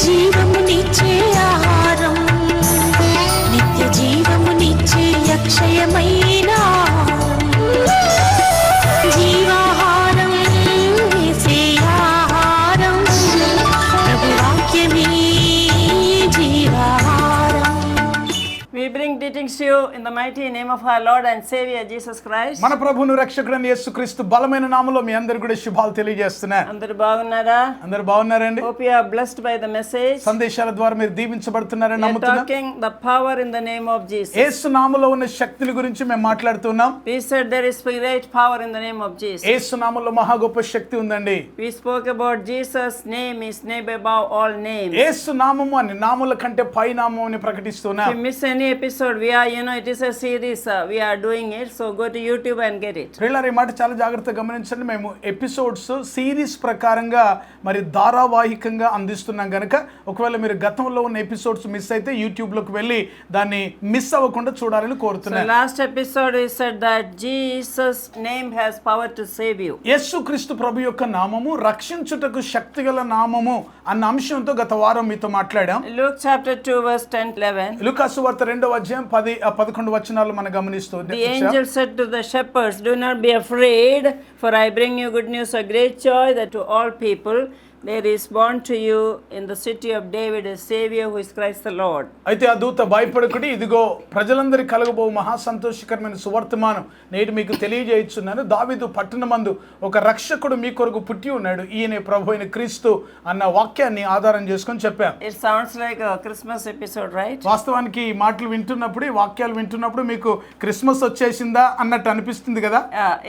జీవమునిచ్చే ఆహారం, నిత్య జీవమునిచ్చే అక్షయమైన జీవాహారం, యేసే ఆహారం, ప్రభు వాక్యమే జీవాహారం. We bring greetings to you in the mighty name of our Lord and Savior Jesus Christ. మన ప్రభువును రక్షకుడైన యేసుక్రీస్తు బలమైన నామములో మీ అందరికీ కూడా శుభాలు తెలియజేస్తున్నాను. అందరూ బాగున్నారా? అందరూ బాగున్నారండి? Hope you are blessed by the message. సందేశాల ద్వారా మీరు దీవించబడుతున్నారని We are నమ్ముతున్నాను. talking the power in the name of Jesus. యేసు నామములో ఉన్న శక్తిని గురించి మేము మాట్లాడుతున్నాం. We said there is great power in the name of Jesus. యేసు నామములో మహా గొప్ప శక్తి ఉందండి. We spoke about Jesus' name is name above all names. యేసు నామము అని నామముల కంటే పై నామము అని ప్రకటిస్తున్నాం. If you miss any episode, we are, it is a series, we are doing it, so go to YouTube and get it. ప్రియులారా, ఈ మాట చాలా జాగ్రత్తగా గమనించండి. మేము ఎపిసోడ్స్ సిరీస్ ప్రకారంగా మరి ధారావాహికంగా అందిస్తున్నాం కనుక ఒకవేళ మీరు గతంలో ఉన్న ఎపిసోడ్స్ మిస్ అయితే యూట్యూబ్ లోకి వెళ్ళి దాన్ని మిస్ అవ్వకుండా చూడాలని So కోరుతున్నాను. last episode we said that Jesus' name has power to save you. యేసుక్రీస్తు ప్రభు యొక్క నామము రక్షించుటకు శక్తిగల నామము అన్న అంశంతో గత వారం మీతో మాట్లాడాం. Luke chapter 2 verse 10-11. లూకాసు వార్త 2వ అధ్యాయం 10-11 వచనాలు మనం గమనిస్తుంది. The angel said to the shepherds, "Do not be afraid, for I bring you good news of great joy that to all people there is born to you in the city of David a Savior who is Christ the Lord." అయితే ఆ దూత భయపడకుడి, ఇదిగో ప్రజలందరికీ కలగబో మహా సంతోషకరమైన సువర్తమానం నేడు మీకు తెలియజేయుచున్నాను. దావీదు పట్టణమందు ఒక రక్షకుడు మీ కొరకు పుట్టి ఉన్నాడు, ఈయనే ప్రభు అయిన క్రీస్తు అన్న వాక్యాన్ని ఆధారం చేసుకొని చెప్పాం. It sounds like a Christmas episode, right? వాస్తవానికి ఈ మాటలు వింటున్నప్పుడు, ఈ వాక్యాలు వింటున్నప్పుడు మీకు క్రిస్మస్ వచ్చేసిందా అన్నట్టు అనిపిస్తుంది కదా.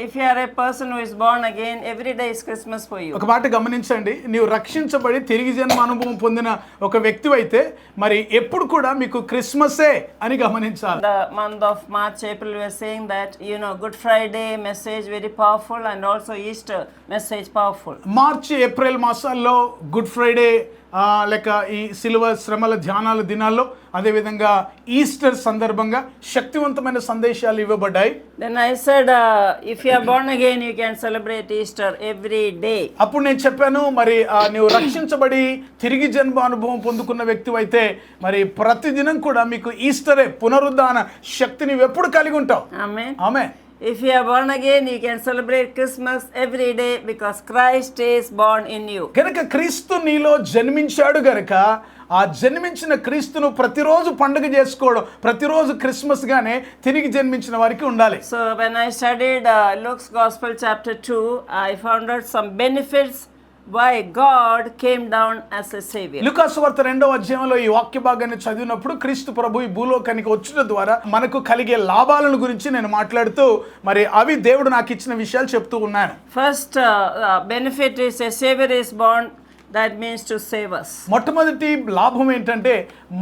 If you are a person who is born again, every day is Christmas for you. ఒక మాట గమనించండి, నీవు రక్షించబడి తిరిగి జన్మ అనుభవం పొందిన ఒక వ్యక్తి అయితే మరి ఎప్పుడు కూడా మీకు క్రిస్మసే అని గమనించాలి. The month of March, April, we are saying that Good Friday message very powerful and also Easter message powerful. March April మాసాల్లో గుడ్ ఫ్రైడే లేక ఈ సిలువ శ్రమల ధ్యానాల దినాల్లో అదేవిధంగా ఈస్టర్ సందర్భంగా శక్తివంతమైన సందేశాలు ఇవ్వబడ్డాయి. Then I said, if you are born again, you can celebrate Easter every day. అప్పుడు నేను చెప్పాను, మరి నీవు రక్షించబడి తిరిగి జన్మ అనుభవం పొందుకున్న వ్యక్తి అయితే మరి ప్రతిదినం కూడా మీకు ఈస్టరే పునరుద్ధాన శక్తిని ఎప్పుడు కలిగి ఉంటావు. Amen. Amen. If you are born again, you can celebrate Christmas every day because Christ is born in you. కనుక క్రీస్తు నీలో జన్మించాడు గనుక ఆ జన్మించిన క్రీస్తును ప్రతిరోజు పండుగ చేసుకోవడం, ప్రతిరోజు క్రిస్మస్ గానే తిరిగి జన్మించిన వారికి ఉండాలి. So when I studied Luke's Gospel chapter 2, I found out some benefits why God came down as a savior. లూకాసు వార్త 2వ అధ్యాయంలో ఈ వాక్య భాగాన్ని చదివినప్పుడు క్రీస్తు ప్రభు ఈ భూలోకానికి వచ్చుట ద్వారా మనకు కలిగే లాభాలను గురించి నేను మాట్లాడుతూ మరి అవి దేవుడు నాకు ఇచ్చిన విషయాలు చెప్తూ ఉన్నాను. First benefit is a savior is born. That means to save us. మొట్టమొదటి లాభం ఏంటంటే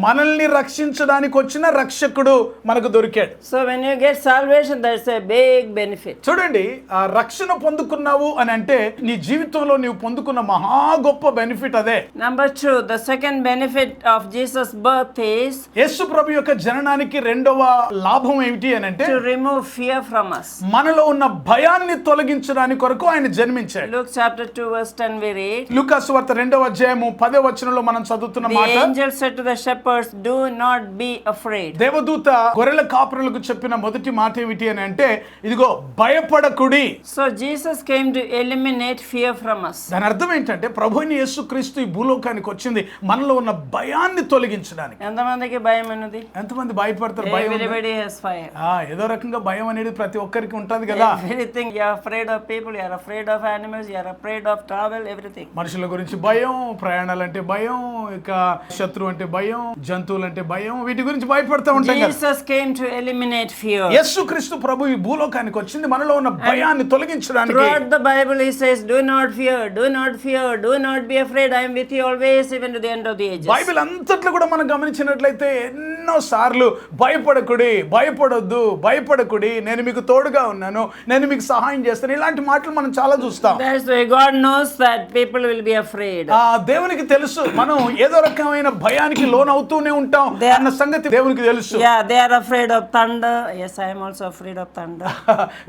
మనల్ని రక్షించడానికి వచ్చిన రక్షకుడు మనకు దొరికాడు. So when you get salvation, that's a big benefit. చూడండి, ఆ రక్షణ పొందుకున్నావు అని అంటే నీ జీవితంలో నీవు పొందుకున్న మహా గొప్ప బెనిఫిట్ అదే. Number 2, the second benefit of Jesus' birth is యేసు ప్రభు యొక్క జననానికి రెండవ లాభం ఏమిటి అని అంటే to remove fear from us. మనలో ఉన్న భయాన్ని తొలగించడానికి కొరకు ఆయన జన్మించాడు. Luke chapter 2 verse 10 we read. లూకాసు వార్త 2వ అధ్యాయము 10వ వచనంలో మనం చదువుతున్న మాట, The angel said to the shepherds, "Do not be afraid." దేవదూత గొర్రెల కాపరులకు చెప్పిన మొదటి మాట ఏమిటి అని అంటే, ఇదిగో భయపడకుడి. So Jesus came to eliminate fear from us. దాని అర్థం ఏంటంటే ప్రభువైన యేసుక్రీస్తు ఈ భూలోకానికి వచ్చింది మనలో ఉన్న భయాన్ని తొలగించడానికి. ఎంతమందికి భయం ఉన్నది? ఎంతమంది భయపడతారు? భయం Everybody has fear. ఏదో రకంగా భయం అనేది ప్రతి ఒక్కరికి ఉంటది కదా. Everything, you are afraid of people, you are afraid of animals, you are afraid of travel, everything. మనుషుల గురించి భయం, ప్రయాణాలంటే భయం, ఇక శత్రువు అంటే భయం, జంతువులంటే భయం, వీటి గురించి భయపడతా ఉంటాం కదా. Jesus came to eliminate fear. యేసుక్రీస్తు ప్రభు ఈ భూలోకానికి వచ్చింది మనలో ఉన్న భయాన్ని తొలగించడానికి. Throughout the Bible he says, "Do not fear, do not fear, do not be afraid, I am with you always even to the end of the ages." Bible అంతట్లో కూడా మనం గమనించినట్లయితే ఎన్నో సార్లు భయపడకుడి, భయపడొద్దు, భయపడకుడి, నేను మీకు తోడుగా ఉన్నాను, నేను మీకు సహాయం చేస్తాను, ఇలాంటి మాటలు మనం చాలా చూస్తాం. That's why God knows that people will be afraid. afraid. దేవునికి తెలుసు మనం ఏదో రకమైన భయానికి లోన్ అవుతూనే ఉంటాం అన్న సంగతి దేవునికి తెలుసు. Yeah, they are afraid of thunder. Yes, I am also afraid of thunder.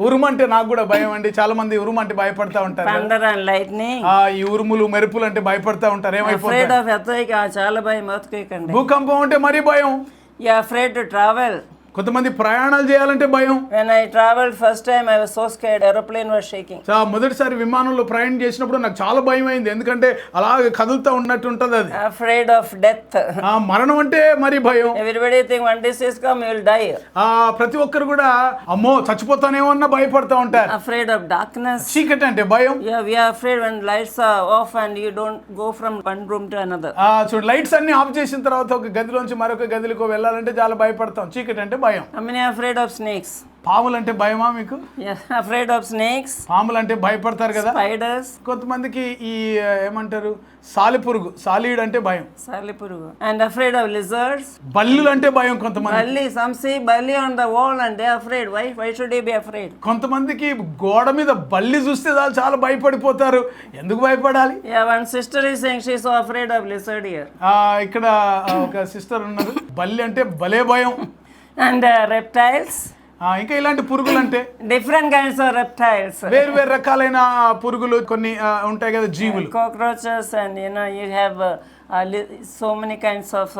ఉరుమంటే నాకు కూడా భయం అండి. చాలా మంది ఉరుమంటే భయపడతా ఉంటారు. Thunder and lightning. ఈ ఉరుములు మెరుపులు అంటే భయపడతా ఉంటారు. Afraid ఏమైపోతారు? of earthquake. చాలా భయం earthquake అండి. భూకంపం అంటే మరీ భయం. You are afraid to travel. కొంతమంది ప్రయాణాలు చేయాలంటే భయం. When I traveled first time, I was so scared. Aeroplane was shaking. మొదటిసారి విమానంలో ప్రయాణం చేసినప్పుడు నాకు చాలా భయం అయింది. ఎందుకంటే అలాగే కదులుతూ ఉన్నట్టు ఉంటది అది. Afraid of death. మరణం అంటే మరి భయం. Everybody think one disease come, you will die. ప్రతి ఒక్కరు కూడా అమ్మో చచ్చిపోతానేమో అన్న భయపడతా ఉంటారు. Afraid of darkness. చీకటి అంటే భయం. Yeah, we are afraid when lights are off and you don't go from one room to another. చూడు లైట్స్ అన్ని ఆఫ్ చేసిన తర్వాత ఒక గదిలోంచి మరొక గదిలోకి వెళ్ళాలంటే చాలా భయపడతాం. చీకటి అంటే భయం. How many are afraid of snakes? పాములు అంటే భయమా మీకు? Yeah, afraid of snakes. పాములు అంటే భయపడతారు కదా. Spiders. కొంతమందికి ఈ ఏమంటారు సాలిపురుగు సాలీడు అంటే భయం. Salipurugu. And afraid of lizards. బల్లులు అంటే భయం కొంతమంది. Bully, some see bully on the wall and they are afraid. Why should they be afraid? కొంతమందికి గోడ మీద బల్లి చూస్తే చాలా భయపడిపోతారు. ఎందుకు భయపడాలి? Yeah, one sister is saying she is so afraid of lizard here. ఇక్కడ ఒక సిస్టర్ ఉన్నారు. బల్లి అంటే భలే భయం. And reptiles. ఇంకా ఇలాంటి పురుగులు అంటే Different kinds of reptiles. వేరు వేరు రకాలైన పురుగులు కొన్ని ఉంటాయి కదా జీవులు. Cockroaches and you have so many kinds of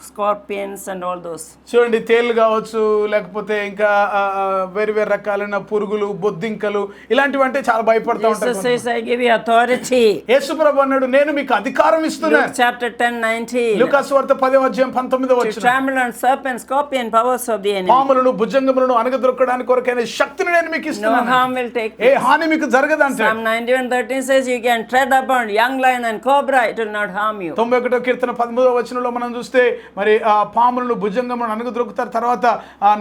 scorpions and all those. చూడండి తేళ్లు కావచ్చు లేకపోతే ఇంకా వేరు వేరు రకాలైన పురుగులు బొద్దింకలు ఇలాంటివి అంటే చాలా భయపడతా Jesus ఉంటారు. says, I give you authority. యేసుప్రభు అన్నాడు నేను మీకు అధికారం ఇస్తున్నాను. Luke chapter 10:19. లూకా సువార్త 10:19 To వచనం. trample on serpents, scorpion powers of the enemy. పాములను భుజంగములను అణగద్రొక్కడానికి కొరకైన శక్తిని నేను మీకు No ఇస్తున్నాను. harm will take A place. హాని మీకు జరగదంటే. Psalm 91:13 says you can tread upon young lion and cobra, it will not harm you. 91వ కీర్తన 13వ వచనంలో మనం చూస్తే మరి పాములను భుజంగములను అణగద్రొక్కుతారు. తర్వాత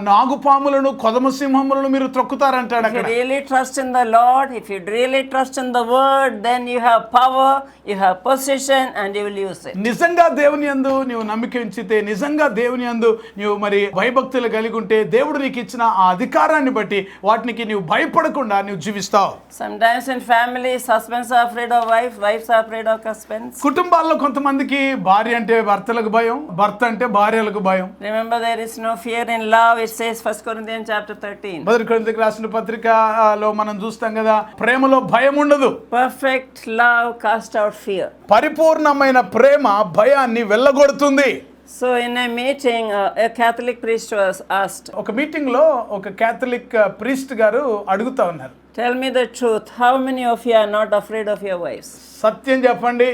నాగు పాములను కొదమ సింహములను మీరు త్రొక్కుతారు అంటాడు If you అక్కడ. really trust in the Lord, if you really trust in the word, then you have power, you have position and you will use it. నిజంగా దేవుని యందు నీవు నమ్మిక ఉంచితే నిజంగా దేవుని యందు నీవు మరి భయభక్తులు కలిగి ఉంటే దేవుడు నీకు ఇచ్చిన ఆ అధికారాన్ని బట్టి వాటికి నీవు భయపడకుండా నీవు జీవిస్తావు. Sometimes in families, husbands are afraid of wives, wives are afraid of husbands. కుటుంబాల్లో కొంతమందికి భార్య అంటే భర్తలకు భయం, భర్త అంటే భార్యలకు భయం. Remember, there is no fear in love. It says 1 Corinthians chapter 13. మొదటి కొరింథీయులకు రాసిన పత్రికలో మనం చూస్తాం కదా ప్రేమలో భయం ఉండదు. Perfect love cast out fear. పరిపూర్ణమైన ప్రేమ భయాన్ని వెళ్ళగొడుతుంది. So in a meeting, a Catholic priest was asked, ఒక మీటింగ్ లో ఒక క్యాథలిక్ ప్రీస్ట్ గారు అడుగుతా ఉన్నారు. tell me the truth, how many of you are not afraid of your wives? సత్యం చెప్పండి,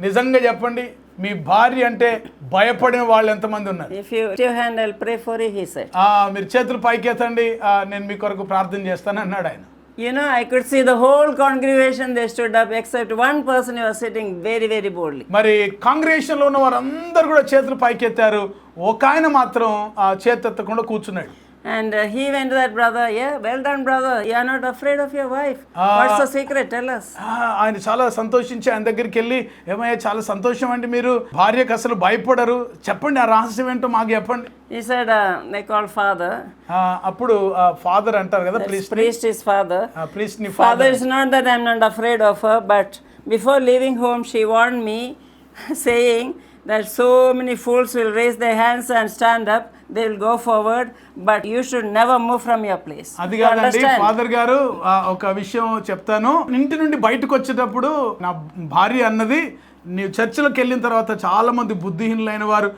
నిజంగా చెప్పండి, మీ భార్య అంటే భయపడిన వాళ్ళు ఎంతమంది ఉన్నారు? If you lift your hand, I'll pray for you, he said. మీరు చేతులు పైకెత్తండి, నేను మీ కొరకు ప్రార్థన చేస్తాను అన్నాడు ఆయన. I could see the whole congregation, they stood up except one person who was sitting very, very boldly. మరి కాంగ్రిగేషన్ లో ఉన్న వారందరూ కూడా చేతులు పైకెత్తారు. ఒక ఆయన మాత్రం చేతెత్తకుండా కూర్చున్నాడు. And he went to that brother, yeah, well done brother, you are not afraid of your wife. What's the secret? Tell us. ఆయన చాలా సంతోషించి ఆయన దగ్గరికి వెళ్ళి ఏమయ్యా చాలా సంతోషం అండి మీరు భార్యకు అసలు భయపడరు, చెప్పండి ఆ రహస్యం ఏంటో మాకు చెప్పండి. He said, they call father. అప్పుడు ఫాదర్ అంటారు కదా Priest is father. ప్రీస్ట్ ని Father is not that I am not afraid of her, but before leaving home she warned me saying that so many fools will raise their hands and stand up, they will go forward, but you should never move from your place. అది You కాదండి understand? Father గారు ఒక విషయం చెప్తాను. ఇంటి నుండి బయటకు వచ్చేటప్పుడు నా భార్య అన్నది నీవు చర్చిలోకి వెళ్ళిన తర్వాత చాలా మంది బుద్ధిహీనులైన వారు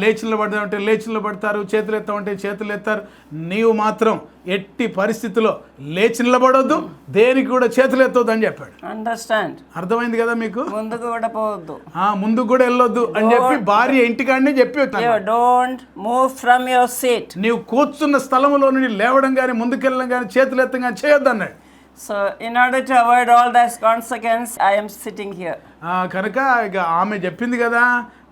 లేచి నిలబడతామంటే లేచి నిలబడతారు, చేతులు ఎత్తామంటే చేతులు ఎత్తారు, నీవు మాత్రం ఎట్టి పరిస్థితిలో లేచి నిలబడొద్దు, దేనికి కూడా చేతులు ఎత్తొద్దు అని చెప్పాడు. Understand? అర్థమైంది కదా మీకు? ముందుకు కూడా పోవద్దు. ముందుకు కూడా వెళ్ళొద్దు అని చెప్పి భార్య ఇంటికాడనే చెప్పి You don't move from your seat. నీవు కూర్చున్న స్థలంలో నుండి లేవడం కానీ ముందుకెళ్ళడం కానీ చేతులు ఎత్తడం కానీ చేయొద్దు అన్నాడు. So in order to avoid all those consequences, I am sitting here. కనుక ఇక ఆమె చెప్పింది కదా,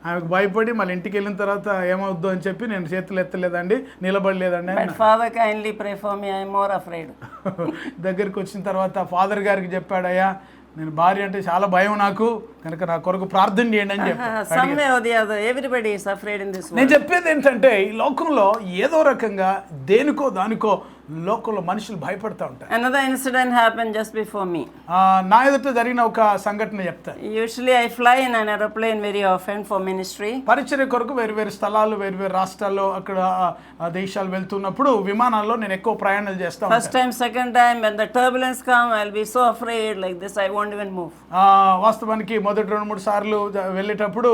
ఆమెకు భయపడి మళ్ళీ ఇంటికి వెళ్ళిన తర్వాత ఏమవుద్దు అని చెప్పి నేను చేతులు ఎత్తలేదండి, నిలబడలేదండి. But Father, kindly pray for me, I am more afraid. దగ్గరికి వచ్చిన తర్వాత ఫాదర్ గారికి చెప్పాడయ్యా నేను భార్య అంటే చాలా భయం నాకు, కనుక నా కొరకు ప్రార్థన చేయండి అని చెప్పి. Some way or the other, everybody is afraid in this world. నేను చెప్పేది ఏంటంటే ఈ లోకంలో ఏదో రకంగా దేనికో దానికో లోకంలో మనుషులు భయపడతా ఉంటారు. Another incident happened just before me. నా ఎదుట జరిగిన ఒక సంఘటన చెప్తాను. Usually I fly in an aeroplane very often for ministry. పరిచర్య కొరకు వేరు వేరు స్థలాలు వేరు వేరు రాష్ట్రాల్లో అక్కడ దేశాలు వెళ్తున్నప్పుడు విమానాల్లో నేను ఎక్కువ ప్రయాణాలు చేస్తాను. First time, second time, when the turbulence come, I'll be so afraid like this, I won't even move. వాస్తవానికి మొదటి 2-3 సార్లు వెళ్ళేటప్పుడు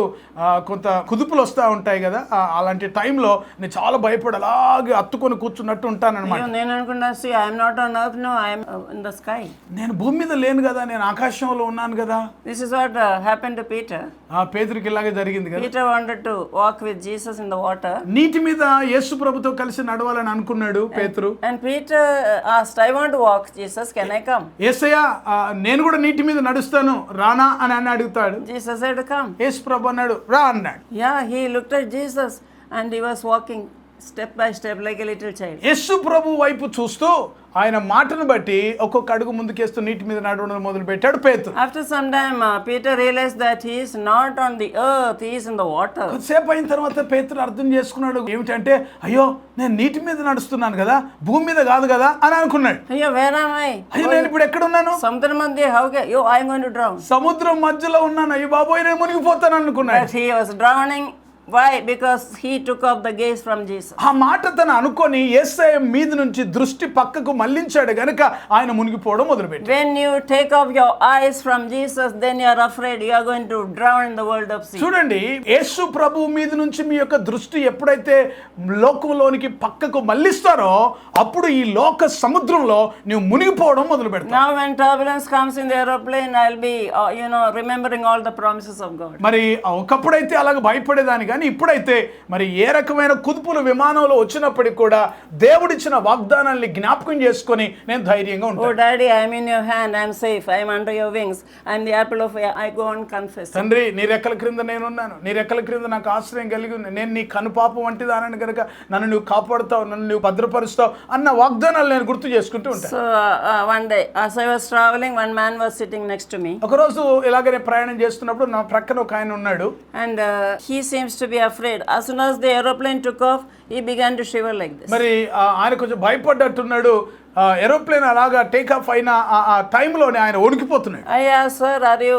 కొంత కుదుపులు వస్తూ ఉంటాయి కదా, అలాంటి టైంలో నేను చాలా భయపడి అలాగే అత్తుకొని కూర్చున్నట్టు ఉంటానన్నమాట. నేను అనుకున్నా, see, I am not on earth, no, I am in the sky. నేను భూమి మీద లేను కదా, నేను ఆకాశంలో ఉన్నాను కదా. This is what happened to Peter. పేతురుకి ఇలాగే జరిగింది కదా. Peter wanted to walk with Jesus in the water. నీటి మీద యేసు ప్రభుతో కలిసి నడవాలని అనుకున్నాడు పేతురు. And Peter asked, I want to walk, Jesus, can I come? యేసయ్య, నేను కూడా నీటి మీద నడుస్తాను, రానా అని అడుగుతాడు. Jesus said, come. యేసు ప్రభు అన్నాడు, రా అన్నాడు. Yeah, he looked at Jesus and he was walking step by step like a little child. యేసు ప్రభు వైపు చూస్తూ ఆయన మాటను బట్టి ఒక్కొక్క అడుగు ముందుకేస్తూ నీటి మీద నడవడం మొదలు పెట్టాడు పేతురు. After some time, Peter realized that he is not on the earth, he is in the water. కొద్దిసేపు అయిన తర్వాత పేతురు అర్థం చేసుకున్నాడు, ఏమిటంటే అయ్యో నేను నీటి మీద నడుస్తున్నాను కదా, భూమి మీద కాదు కదా అని అనుకున్నాడు. అయ్యో, where am I? అయ్యో నేను ఇప్పుడు ఎక్కడ ఉన్నాను? సముద్రం మధ్య, how can you? I am going to drown. సముద్రం మధ్యలో ఉన్నాను, అయ్యో బాబోయ్ నేను మునిగిపోతాను అనుకున్నాడు. But he was drowning. Why? Because he took off the gaze from Jesus. ఆ మాట తను అనుకొని యేసయ్య మీద నుంచి దృష్టి పక్కకు మళ్లించాడు గనుక ఆయన మునిగిపోవడం మొదలుపెట్టాడు. When you take off your eyes from Jesus, then you are afraid you are going to drown in the world of sin. చూడండి, యేసు ప్రభు మీద నుంచి మీ యొక్క దృష్టి ఎప్పుడైతే లోకంలోనికి పక్కకు మళ్లిస్తారో అప్పుడు ఈ లోక సముద్రంలో నీవు మునిగిపోవడం మొదలు పెడతావు. Now when turbulence comes in the aeroplane, I'll be remembering all the promises of God. మరి ఒకప్పుడైతే అలాగ భయపడేదాని, కానీ ఇప్పుడైతే మరి ఏ రకమైన కుదుపులు విమానంలో వచ్చినప్పటికీ కూడా దేవుడిచ్చిన వాగ్దానాన్ని జ్ఞాపకం చేసుకొని నేను ధైర్యంగా ఉంటాను. Oh daddy, I am in your hand, I am safe, I am under your wings, I am the apple of your eye, I go and confess. తండ్రి, నీ రెక్కల క్రింద నేనున్నాను, నీ రెక్కల క్రింద నాకు ఆశ్రయం కలిగి ఉంది, నేను నీ కనుపాప వంటి దానని కనుక నన్ను నువ్వు కాపాడుతావు, నన్ను నువ్వు భద్రపరుస్తావు అన్న వాగ్దానాలు నేను గుర్తు చేసుకుంటూ ఉంటాను. So one day as I was traveling, one man was sitting next to me. ఒకరోజు ఇలాగనే ప్రయాణం చేస్తున్నప్పుడు నా ప్రక్కన ఒక ఆయన ఉన్నాడు. And he seems to be afraid. As soon as the aeroplane took off, he began to shiver like this. మరి ఆయన కొంచెం భయపడ్డట్టున్నాడు. ఏరోప్లేన్ అలాగా టేక్ ఆఫ్ అయిన ఆ టైంలోనే ఆయన వణికిపోతున్నాడు. I asked, sir, are you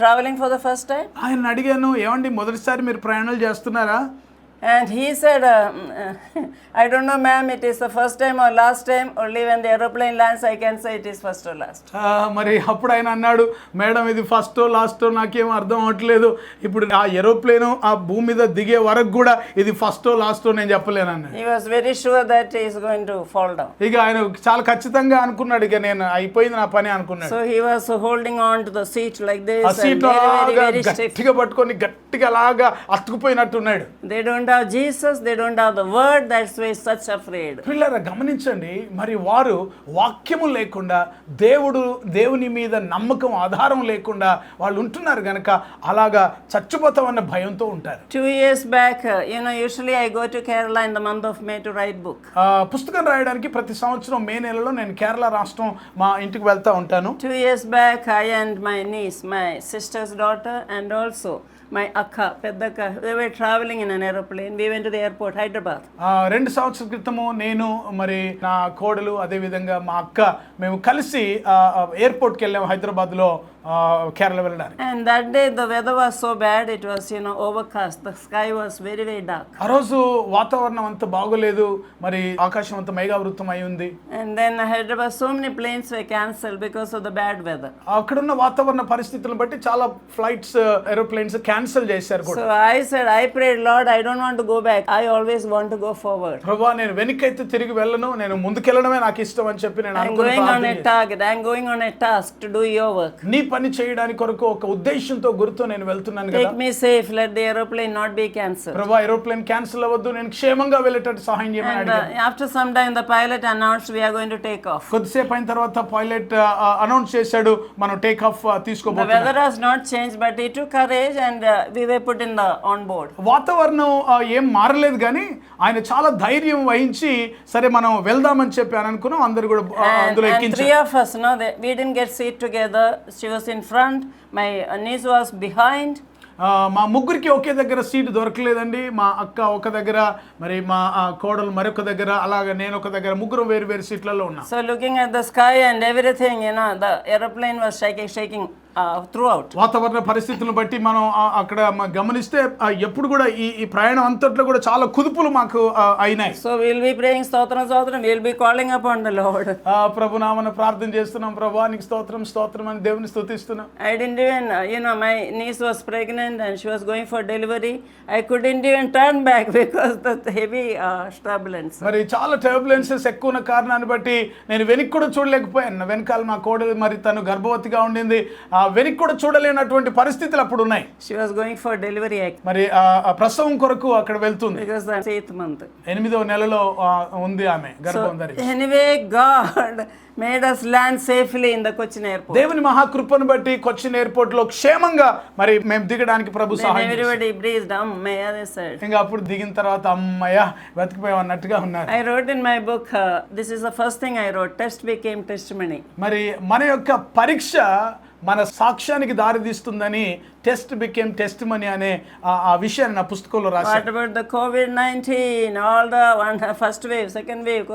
traveling for the first time? ఆయన అడిగాను, ఏమండి మొదటిసారి మీరు ప్రయాణాలు చేస్తున్నారా? And he said, I don't know, ma'am, it is the first time or last time. Only when the aeroplane lands, I can say it is first or last. మరి అప్పుడు ఆయన అన్నాడు, మేడం ఇది ఫస్టో లాస్టో నాకేం అర్థం అవ్వట్లేదు, ఇప్పుడు ఆ ఏరోప్లేన్ ఆ భూమి మీద దిగే వరకు కూడా ఇది ఫస్టో లాస్టో నేను చెప్పలేను అన్నాడు. He was very sure that he is going to fall down. ఇక ఆయన చాలా ఖచ్చితంగా అనుకున్నాడు, ఇక నేను అయిపోయింది నా పని అనుకున్నాడు. So he was holding on to the seat like this, ఆ సీట్ and very stiff. గట్టిగా పట్టుకొని గట్టిగా అలాగా అతుకుపోయినట్టున్నాడు. They don't have Jesus, they don't have the word, that's why such afraid. పిల్లరా గమనించండి, మరి వారు వాక్యము లేకుండా దేవుని మీద నమ్మకం ఆధారం లేకుండా వాళ్ళు ఉంటున్నారు గనక అలాగా చచ్చిపోతామన్న భయంతో ఉంటారు. 2 years back, usually I go to Kerala in the month of May to write book. పుస్తకం రాయడానికి ప్రతి సంవత్సరం మే నెలలో నేను కేరళ రాష్ట్రం మా ఇంటికి వెళ్తా ఉంటాను. 2 years back, I and my niece, my sister's daughter, and also my akka, Peddaka, they were traveling in an aeroplane. We went to the airport, Hyderabad. 2 సంవత్సరాల క్రితము నేను మరి నా కోడలు అదే విధంగా మా అక్క మేము కలిసి ఎయిర్పోర్ట్కి వెళ్ళాము హైదరాబాద్లో కేరళ వెళ్ళడానికి. And that day the weather was so bad, it was overcast, the sky was very very dark. ఆ రోజు వాతావరణం అంత బాగోలేదు, మరి ఆకాశం అంత మేఘావృతం అయి ఉంది. And then Hyderabad, so many planes were cancelled because of the bad weather. అక్కడున్న వాతావరణ పరిస్థితులను బట్టి చాలా ఫ్లైట్స్ ఏరోప్లేన్స్ క్యాన్సిల్ చేశారు కూడా. So I said, I prayed, Lord, I don't want to go back, I always want to go forward. ప్రభువా, నేను వెనకైతే తిరిగి వెళ్ళను, నేను ముందుకెళ్ళడమే నాకు ఇష్టం అని చెప్పి నేను I'm going on a target, I'm going on a task to do your work. నీ పని చేయడానికి కొరకు ఒక ఉద్దేశంతో గురితో నేను వెళ్తున్నాను కదా. Take me safe, let the aeroplane not be cancelled. ప్రభువా, ఏరోప్లేన్ క్యాన్సిల్ అవ్వద్దు, నేను క్షేమంగా వెళ్ళేటట్టు సహాయం చేయమని And అడిగాను. after some time the pilot announced we are going to take off. కొద్దిసేపు అయిన తర్వాత పైలట్ అనౌన్స్ చేశాడు, మనం take off The తీసుకోబోతున్నాం. weather has not changed, but he took courage and we were put in the on board. వాతావరణం ఏం మారలేదు కానీ ఆయన చాలా ధైర్యం వహించి సరే మనం వెళ్దామని చెప్పి అని అనుకున్నాం. అందరు కూడా అందులో And ఎక్కించారు. 3 of us, we didn't get seat together. She was in front, my niece was behind. మా ముగ్గురికి ఒకే దగ్గర సీటు దొరకలేదండి. మా అక్క ఒక దగ్గర, మరి మా కోడలు మరొక దగ్గర, అలాగే నేను ఒక దగ్గర, ముగ్గురు వేరు వేరు సీట్లలో ఉన్నాం. So looking at the sky and everything, the aeroplane was shaking throughout. వాతావరణ పరిస్థితులను బట్టి మనం అక్కడ గమనిస్తే ఎప్పుడు కూడా ఈ ప్రయాణం అంతట్లో కూడా చాలా కుదుపులు మాకు అయినాయి. So we'll be praying స్తోత్రం స్తోత్రం, we'll be calling upon the Lord. ప్రభు నామమున ప్రార్థన చేస్తున్నాం, ప్రభువా నీకు స్తోత్రం స్తోత్రం అని దేవుని స్తుతిస్తున్నాం. I didn't even, my niece was pregnant and she was going for delivery. I couldn't even turn back because the heavy turbulence. మరి చాలా టర్బులెన్సెస్ ఎక్కువ ఉన్న కారణాన్ని బట్టి నేను వెనక్కి కూడా చూడలేకపోయాను. వెనకాల మా కోడలు మరి తను గర్భవతిగా ఉండింది, వెనక్కి కూడా చూడలేనటువంటి పరిస్థితులు అప్పుడు ఉన్నాయి. She was going for delivery మరి ప్రసవం కొరకు అక్కడ వెళ్తుంది. because the 8th month. 8వ నెలలో ఉంది ఆమె గర్భం ధరించి. Anyway, God made us land safely in the Cochin airport. దేవుని మహాకృపను బట్టి కొచ్చిన్ ఎయిర్పోర్ట్ లో క్షేమంగా మరి మేము దిగడానికి ప్రభు సహాయం చేశాడు. Everybody breathed, Ammaya, they said. ఇంకా అప్పుడు దిగిన తర్వాత అమ్మయ్య బతికిపోయాం అన్నట్టుగా ఉన్నారు. I wrote in my book, this is the first thing I wrote, test became testimony. మరి మన యొక్క పరీక్ష మన సాక్ష్యానికి దారితీస్తుందని టెస్ట్ బికేమ్ టెస్టిమనీ అనే ఆ విషయాన్ని నా పుస్తకంలో రాశాను. What about the COVID-19, all the first wave, second wave,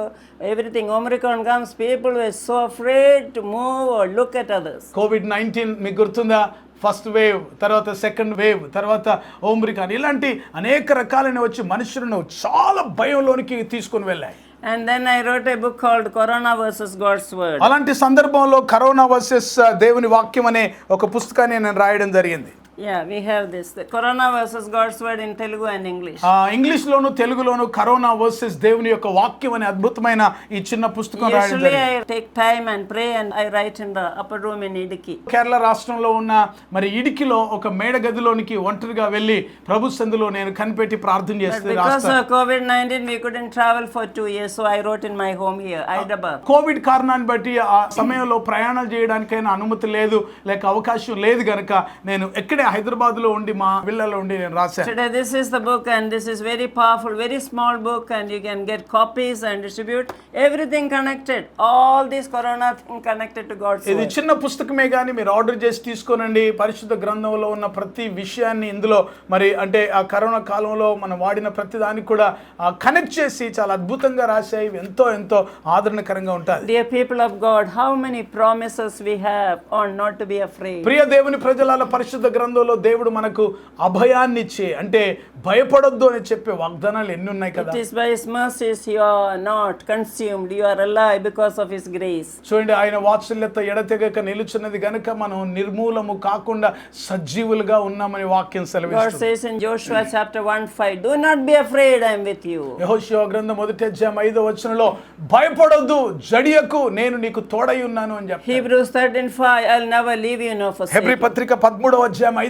everything, Omicron comes, people were so afraid to move or look at others. COVID-19 మీకు గుర్తుందా? ఫస్ట్ వేవ్, తర్వాత సెకండ్ వేవ్, తర్వాత ఓమ్రికాన్, ఇలాంటి అనేక రకాలైన వచ్చి మనుషులను చాలా భయంలోనికి తీసుకొని వెళ్ళాయి. And then I wrote a book called Corona versus God's Word. అలాంటి సందర్భంలో కరోనా వర్సెస్ దేవుని వాక్యం అనే ఒక పుస్తకాన్ని నేను రాయడం జరిగింది. Yeah, we have this, the Corona versus God's Word in Telugu and English. ఇంగ్లీష్లోను తెలుగులోను కరోనా వర్సెస్ దేవుని యొక్క వాక్యం అనే అద్భుతమైన ఈ చిన్న పుస్తకం రాయడం Usually జరిగింది. I take time and pray and I write in the upper room in Idiki. Kerala రాష్ట్రంలో ఉన్న మరి ఇడికిలో ఒక మేడ గదిలోనికి ఒంటరిగా వెళ్ళి ప్రభు సందులో నేను కనిపెట్టి ప్రార్థన But చేస్తే because of COVID-19 we couldn't travel for 2 years, so I wrote in my home here, Hyderabad. Covid కారణాన్ని బట్టి ఆ సమయంలో ప్రయాణాలు చేయడానికైనా అనుమతి లేదు, లేక అవకాశం లేదు గనక నేను ఎక్కడే హైదరాబాద్ లో ఉండి మా విల్లాలో ఉండి నేను రాశాను. Today this is the book and this is very powerful, very small book and you can get copies and distribute everything connected, all this corona thing connected to God's ఇది word. చిన్న పుస్తకమే కానీ మీరు ఆర్డర్ చేసి తీసుకోనండి. పరిశుద్ధ గ్రంథంలో ఉన్న ప్రతి విషయాన్ని ఇందులో మరి అంటే ఆ కరోనా కాలంలో మనం వాడిన ప్రతి దానికి కూడా కనెక్ట్ చేసి చాలా అద్భుతంగా రాశాయి. ఎంతో ఎంతో ఆదరణకరంగా ఉంటుంది. Dear people of God, how many promises we have on not to be afraid. ప్రియ దేవుని ప్రజలాల పరిశుద్ధ గ్రంథంలో దేవుడు మనకు అభయాన్ని ఇచ్చే, అంటే భయపడొద్దు అని చెప్పే వాగ్దానాలు ఎన్ని ఉన్నాయి కదా. It is by his mercies you are not consumed, you are alive because of his grace. చూడండి, ఆయన వాత్సల్యత ఎడతెగక నిలుచున్నది గనుక మనం నిర్మూలము కాకుండా సజీవులుగా ఉన్నామని వాక్యం God సెలవిస్తుంది. says in Joshua chapter 1:5, do not be afraid, I am with you. యెహోషువ గ్రంథం 1:5 భయపడొద్దు, జడియకు, నేను నీకు తోడై ఉన్నాను అని చెప్తాడు. Hebrews 13:5, I'll never leave you nor forsake Hebrew you. పత్రిక 13:5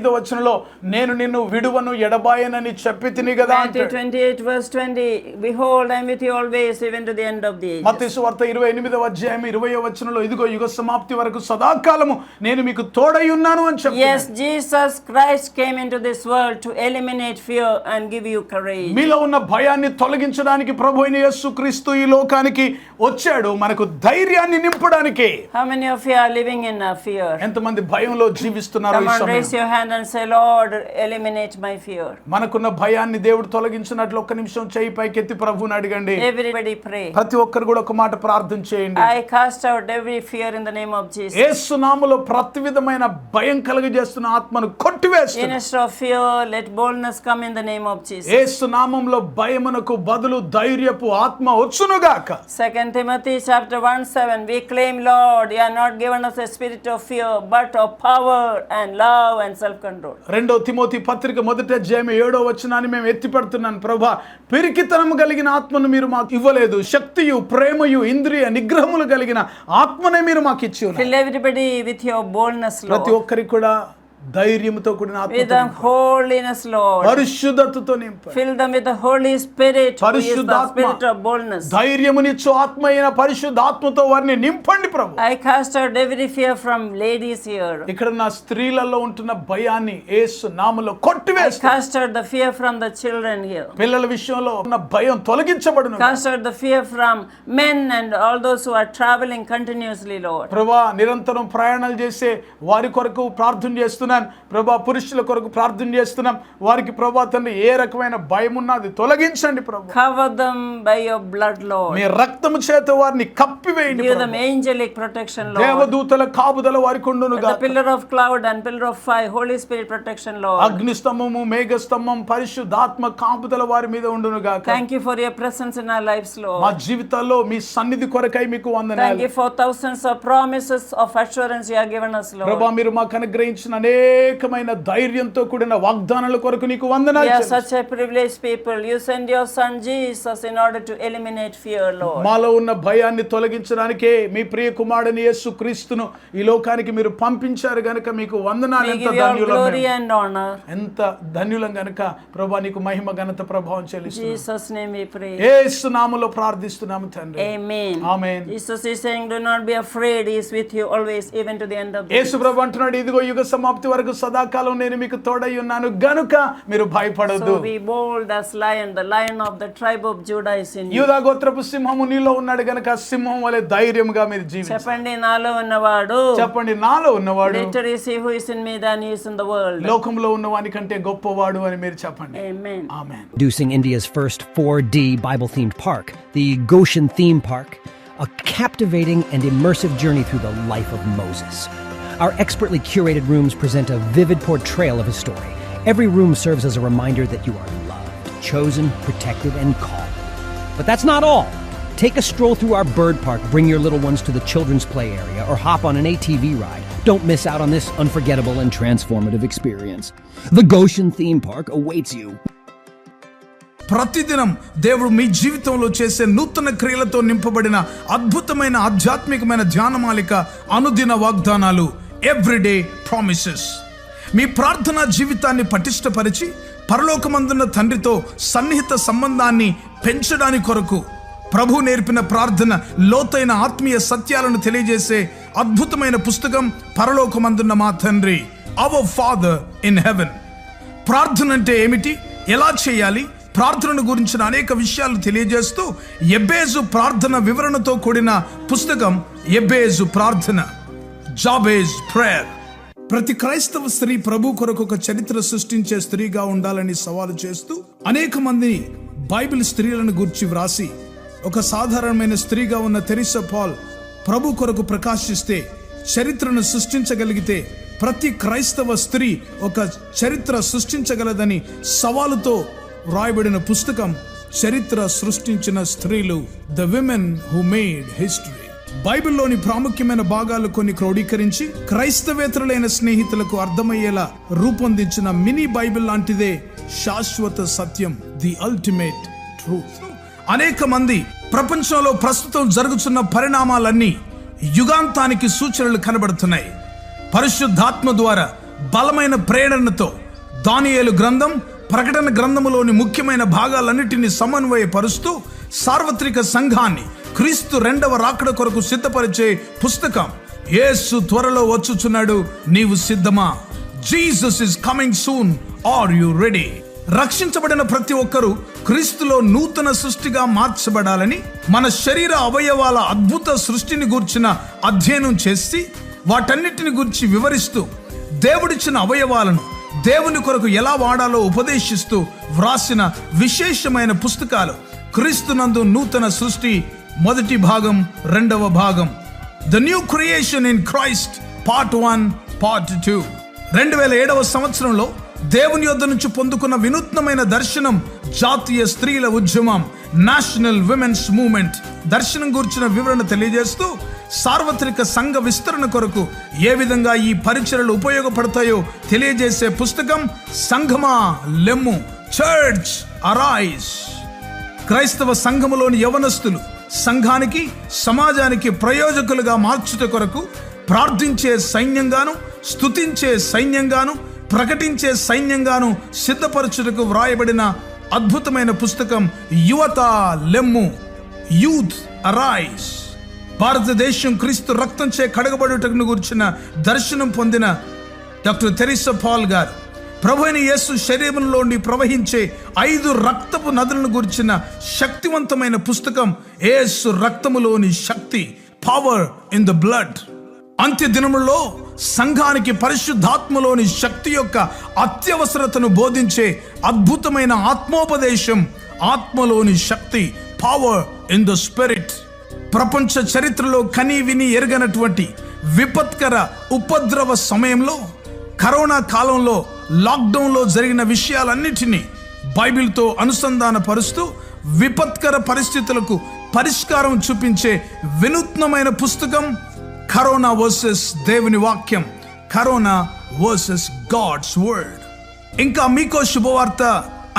నేను నిన్ను విడువను ఎడబాయనని చెప్పి తిని కదా. Matthew 28:20, behold, I am with you always, even to the end of the age. మత్తయి సువార్త 28:20 ఇదిగో యుగ సమాప్తి వరకు సదాకాలము నేను మీకు తోడై ఉన్నాను అని చెప్పాడు. Yes, Jesus Christ came into this world to eliminate fear and give you courage. మీలో ఉన్న భయాన్ని తొలగించడానికి ప్రభువైన యేసుక్రీస్తు ఈ లోకానికి వచ్చాడు, మనకు ధైర్యాన్ని నింపడానికి. How many of you are living in fear? ఎంతమంది భయంలో జీవిస్తున్నారో Come ఈ on, సమయం. raise your hand and say, Lord, eliminate my fear. మనకున్న భయాన్ని దేవుడు తొలగించినట్లు ఒక్క నిమిషం చేయి పైకెత్తి ప్రభువుని అడగండి. Everybody pray. ప్రతి ఒక్కరు కూడా ఒక మాట ప్రార్థన చేయండి. I cast out every fear in the name of Jesus. యేసు నామములో ప్రతి విధమైన భయం కలుగజేస్తున్న ఆత్మను కొట్టివేస్తున్నా. Instead of fear, let boldness come in the name of Jesus. యేసు నామములో భయమునకు బదులు ధైర్యపు ఆత్మ వచ్చునుగాక. 2 Timothy chapter 1:7, we claim, Lord, you have not given us a spirit of fear, but of power and love and self-control. 2 Timothy పత్రిక 1:7 మేము ఎత్తిపడుతున్నాను, ప్రభా పిరికితనము కలిగిన ఆత్మను మీరు మాకు ఇవ్వలేదు, శక్తియు ప్రేమయు ఇంద్రియ నిగ్రహములు కలిగిన ఆత్మనే మీరు మాకు ఇచ్చి ఉన్నారు. Fill everybody with your boldness, ప్రతి Lord. ఒక్కరికి కూడా ధైర్యంతో కూడిన With the ఆత్మ, holiness, Lord. పరిశుద్ధతతో నింపండి. Fill them with the Holy Spirit, who is the పరిశుద్ధాత్మ, spirit of boldness. ధైర్యమునిచ్చు ఆత్మ అయిన పరిశుద్ధాత్మతో వారిని నింపండి ప్రభు. I cast out every fear from ladies here. ఇక్కడ నా స్త్రీలలో ఉంటున్న భయాన్ని యేసు నామములో I కొట్టివేస్తా. cast out the fear from the children here. పిల్లల విషయంలో ఉన్న భయం తొలగించబడును. Cast out the fear from men and all those who are traveling continuously, Lord. ప్రభువా నిరంతరం ప్రయాణాలు చేసే వారి కొరకు ప్రార్థన చేస్తున్నాను. ప్రార్థిస్తున్నాను ప్రభా. పురుషుల కొరకు ప్రార్థన చేస్తున్నాం. వారికి ప్రభా తండ్రి ఏ రకమైన భయం ఉన్నది తొలగించండి ప్రభా. Cover them by your blood, Lord. మీ రక్తము చేత వారిని కప్పివేయండి Give ప్రభా. them angelic protection, Lord. దేవదూతల కాపుదల వారికి ఉండును The గాక. pillar of cloud and pillar of fire, Holy Spirit protection, Lord. అగ్ని స్తంభము మేఘ స్తంభం పరిశుద్ధాత్మ కాపుదల వారి మీద ఉండును గాక. Thank you for your presence in our lives, మా Lord. జీవితాల్లో మీ సన్నిధి కొరకై మీకు Thank వందనాలు you for thousands of promises of assurance you have given us, ప్రభా. Lord. మీరు మాకు అనుగ్రహించిన అనేకమైన ధైర్యంతో కూడిన వాగ్దానాల కొరకు నీకు వందనాలు We are చెల్లిస్తున్నాను. such a privileged people. You send your son Jesus in order to eliminate fear, Lord. మాలో ఉన్న భయాన్ని తొలగించడానికే మీ ప్రియ కుమారుని యేసు క్రీస్తును ఈ లోకానికి మీరు పంపించారు గనుక మీకు వందనాలు. We ఎంత give you all ధన్యులం glory మేము. and honor. ఎంత ధన్యులం గనుక ప్రభా నీకు మహిమ ఘనత ప్రభావం In చెల్లిస్తున్నాం. Jesus' name we pray. యేసు నామములో ప్రార్థిస్తున్నాము తండ్రి. Amen. Amen. Jesus is saying, do not be afraid. He is with you always, even to the end of the యేసు ప్రభు అంటున్నాడు, ఇదిగో యుగ సమాప్తి వరకు సదాకాలం నేను మీకు తోడై ఉన్నాను గనుక మీరు భయపడొద్దు. So be bold as lion. The lion of the tribe of Judah is in you. యూదా గోత్రపు సింహము నీలో ఉన్నాడు గనుక సింహం వలె ధైర్యంగా మీరు జీవించండి. చెప్పండి, నాలో ఉన్నవాడు. చెప్పండి, నాలో ఉన్నవాడు Greater is he who is in me than he is in the world. లోకంలో ఉన్నవాని కంటే గొప్పవాడు అని మీరు చెప్పండి. Amen. Amen. Introducing India's first 4D Bible-themed park, the Goshen Theme Park, a captivating and immersive journey through the life of Moses. Our expertly curated rooms present a vivid portrayal of his story. Every room serves as a reminder that you are loved, chosen, protected, and called. But that's not all. Take a stroll through our bird park, bring your little ones to the children's play area, or hop on an ATV ride. Don't miss out on this unforgettable and transformative experience. The Goshen Theme Park awaits you. ప్రతిదినం దేవుడు మీ జీవితంలో చేసే నూతన క్రియలతో నింపబడిన అద్భుతమైన ఆధ్యాత్మికమైన ధ్యానమాలిక అనుదిన వాగ్దానాలు, ఎవ్రీడే ప్రామిసెస్. మీ ప్రార్థనా జీవితాన్ని పటిష్టపరిచి పరలోకమందున్న తండ్రితో సన్నిహిత సంబంధాన్ని పెంచడానికి కొరకు ప్రభు నేర్పిన ప్రార్థన లోతైన ఆత్మీయ సత్యాలను తెలియజేసే అద్భుతమైన పుస్తకం పరలోకమందున్న మా తండ్రి, అవర్ ఫాదర్ ఇన్ హెవెన్. ప్రార్థన అంటే ఏమిటి, ఎలా చేయాలి, ప్రార్థనను గురించిన అనేక విషయాలు తెలియజేస్తూ ఎబ్బేజు ప్రార్థన వివరణతో కూడిన పుస్తకం ఎబ్బేజు ప్రార్థన, జాబేజ్ ప్రేయర్. ప్రతి క్రైస్తవ స్త్రీ ప్రభు కొరకు ఒక చరిత్ర సృష్టించే స్త్రీగా ఉండాలని సవాలు చేస్తూ అనేక మంది బైబిల్ స్త్రీలను గురించి వ్రాసి ఒక సాధారణమైన స్త్రీగా ఉన్న తెరిసా పాల్ ప్రభు కొరకు ప్రకాశిస్తే చరిత్రను సృష్టించగలిగితే ప్రతి క్రైస్తవ స్త్రీ ఒక చరిత్ర సృష్టించగలదని సవాలుతో వ్రాయబడిన పుస్తకం చరిత్ర సృష్టించిన స్త్రీలు, the women who made history. బైబిల్లోని ప్రాముఖ్యమైన భాగాలు కొన్ని క్రోడీకరించి క్రైస్తవేతరులైన స్నేహితులకు అర్థమయ్యేలా రూపొందించిన మినీ బైబిల్ లాంటిదే శాశ్వత సత్యం, ది అల్టిమేట్ ట్రూత్. అనేక మంది ప్రపంచంలో ప్రస్తుతం జరుగుతున్న పరిణామాలన్నీ యుగాంతానికి సూచనలు కనబడుతున్నాయి. పరిశుద్ధాత్మ ద్వారా బలమైన ప్రేరణతో దానియేలు గ్రంథం, ప్రకటన గ్రంథములోని ముఖ్యమైన భాగాలన్నిటినీ సమన్వయపరుస్తూ సార్వత్రిక సంఘాన్ని క్రీస్తు రెండవ రాకడ కొరకు సిద్ధపరిచే పుస్తకం. యేసు త్వరలో వచ్చుచున్నాడు, నీవు సిద్ధమా? Jesus is coming soon, are you ready? రక్షించబడిన ప్రతి ఒక్కరూ క్రీస్తులో నూతన సృష్టిగా మార్చబడాలని మన శరీర అవయవాల అద్భుత సృష్టిని గూర్చిన అధ్యయనం చేసి వాటన్నిటిని గురించి వివరిస్తూ దేవుడిచ్చిన అవయవాలను దేవుని కొరకు ఎలా వాడాలో ఉపదేశిస్తూ వ్రాసిన విశేషమైన పుస్తకాలు క్రీస్తునందు నూతన సృష్టి మొదటి భాగం, రెండవ భాగం, the new creation in Christ part 1, part 2. 2007వ సంవత్సరంలో దేవుని యొద్ద నుంచి పొందుకున్న వినూత్నమైన దర్శనం, జాతీయ స్త్రీల ఉద్యమం, నేషనల్ విమెన్స్ మూవ్మెంట్ దర్శనం గురించిన వివరణ తెలియజేస్తూ సార్వత్రిక సంఘ విస్తరణ కొరకు ఏ విధంగా ఈ పరిచర్యలు ఉపయోగపడతాయో తెలియజేసే పుస్తకం సంఘమా లెమ్ము, చర్చ్ అరైజ్. క్రైస్తవ సంఘములోని యవనస్తులు సంఘానికి, సమాజానికి ప్రయోజకులుగా మార్చుట కొరకు ప్రార్థించే సైన్యంగాను, స్తుతించే సైన్యంగాను, ప్రకటించే సైన్యంగాను సిద్ధపరచుటకు వ్రాయబడిన అద్భుతమైన పుస్తకం యువత లెమ్ము, యూత్ అరైజ్. భారతదేశం క్రీస్తు రక్తంచే కడగబడుటకు గురించిన దర్శనం పొందిన డాక్టర్ తెరిసా పాల్ గారు ప్రభువైన యేసు శరీరంలోని ప్రవహించే 5 రక్తపు నదులను గురించిన శక్తివంతమైన పుస్తకం యేసు రక్తములోని శక్తి, పవర్ ఇన్ ద బ్లడ్. అంత్య దినములలో సంఘానికి పరిశుద్ధాత్మలోని శక్తి యొక్క అత్యవసరతను బోధించే అద్భుతమైన ఆత్మోపదేశం, ఆత్మలోని శక్తి, పవర్ ఇన్ ద స్పిరిట్. ప్రపంచ చరిత్రలో కని విని ఎరగనటువంటి విపత్కర ఉపద్రవ సమయంలో, కరోనా కాలంలో, లాక్డౌన్లో జరిగిన విషయాలన్నిటినీ బైబిల్తో అనుసంధాన పరుస్తూ విపత్కర పరిస్థితులకు పరిష్కారం చూపించే వినూత్నమైన పుస్తకం కరోనా వర్సెస్ దేవుని వాక్యం, కరోనా వర్సెస్ గాడ్స్ వర్డ్. ఇంకా మీకో శుభవార్త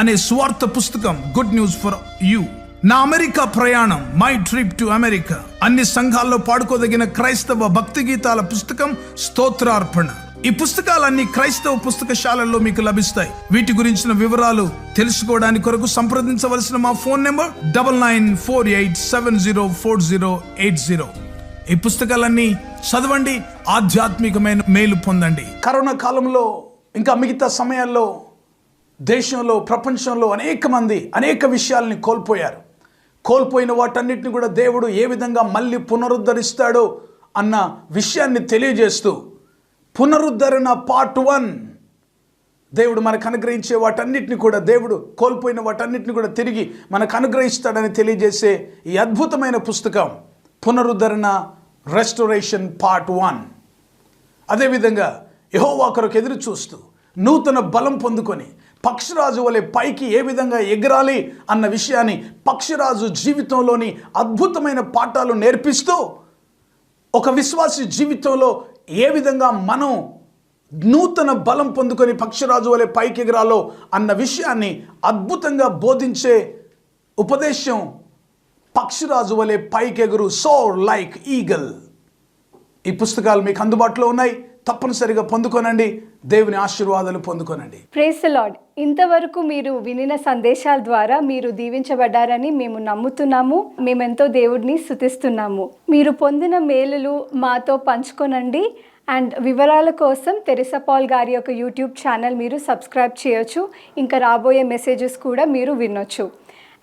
అనే స్వార్థ పుస్తకం, గుడ్ న్యూస్ ఫర్ యూ. నా అమెరికా ప్రయాణం, మై ట్రిప్ టు అమెరికా. అన్ని సంఘాల్లో పాడుకోదగిన క్రైస్తవ భక్తి గీతాల పుస్తకం, స్తోత్రార్పణ. ఈ పుస్తకాలన్నీ క్రైస్తవ పుస్తకశాలల్లో మీకు లభిస్తాయి. వీటి గురించిన వివరాలు తెలుసుకోవడానికి కొరకు సంప్రదించవలసిన మా ఫోన్ నెంబర్ 9948704080. ఈ పుస్తకాలన్నీ చదవండి, ఆధ్యాత్మికమైన మేలు పొందండి. కరోనా కాలంలో ఇంకా మిగతా సమయాల్లో దేశంలో, ప్రపంచంలో అనేక మంది అనేక విషయాల్ని కోల్పోయారు. కోల్పోయిన వాటన్నిటిని కూడా దేవుడు ఏ విధంగా మళ్ళీ పునరుద్ధరిస్తాడో అన్న విషయాన్ని తెలియజేస్తూ, పునరుద్ధరణ పార్ట్ 1, దేవుడు మనకు అనుగ్రహించే వాటన్నిటిని కూడా, దేవుడు కోల్పోయిన వాటన్నిటిని కూడా తిరిగి మనకు అనుగ్రహిస్తాడని తెలియజేసే ఈ అద్భుతమైన పుస్తకం పునరుద్ధరణ, రెస్టోరేషన్ పార్ట్ 1. అదేవిధంగా యెహోవా కొరకు ఎదురు చూస్తూ నూతన బలం పొందుకొని పక్షిరాజు వలె పైకి ఏ విధంగా ఎగరాలి అన్న విషయాన్ని, పక్షిరాజు జీవితంలోని అద్భుతమైన పాఠాలు నేర్పిస్తూ, ఒక విశ్వాసి జీవితంలో ఏ విధంగా మనం నూతన బలం పొందుకొని పక్షిరాజు వలె పైకి ఎగరాలో అన్న విషయాన్ని అద్భుతంగా బోధించే ఉపదేశం పక్షిరాజు వలె పైకి ఎగురు, సోర్ లైక్ ఈగల్. ఈ పుస్తకాలు మీకు అందుబాటులో ఉన్నాయి, తప్పనిసరిగా పొందుకోనండి. దేవుని ఆశీర్వాదాలు పొందుకోనండి. Praise the lord. ఇంతవరకు మీరు వినిన సందేశాల ద్వారా మీరు దీవించబడ్డారని మేము నమ్ముతున్నాము. మేమెంతో దేవుడిని స్తుతిస్తున్నాము. మీరు పొందిన మేలులు మాతో పంచుకోనండి. అండ్ వివరాల కోసం తెరిసా పాల్ గారి యొక్క యూట్యూబ్ ఛానల్ మీరు సబ్స్క్రైబ్ చేయొచ్చు. ఇంకా రాబోయే మెసేజెస్ కూడా మీరు వినొచ్చు.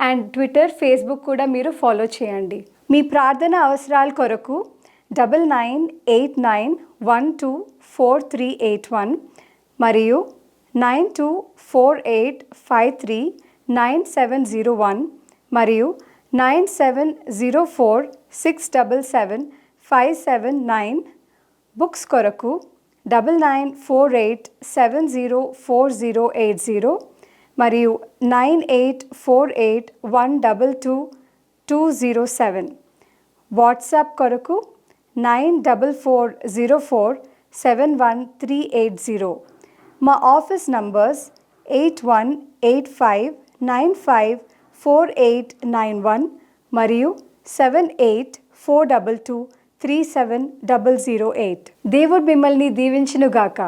అండ్ ట్విట్టర్, ఫేస్బుక్ కూడా మీరు ఫాలో చేయండి. మీ ప్రార్థన అవసరాల కొరకు 9989124381 మరియు 9248539701 మరియు 9704677579. బుక్స్ కొరకు 9948704080 మరియు 9848122207. వాట్సాప్ కొరకు 9404713880. మా ఆఫీస్ నంబర్స్ 8185954891 మరియు 7842237008. దేవుడు మిమ్మల్ని దీవించునుగాక.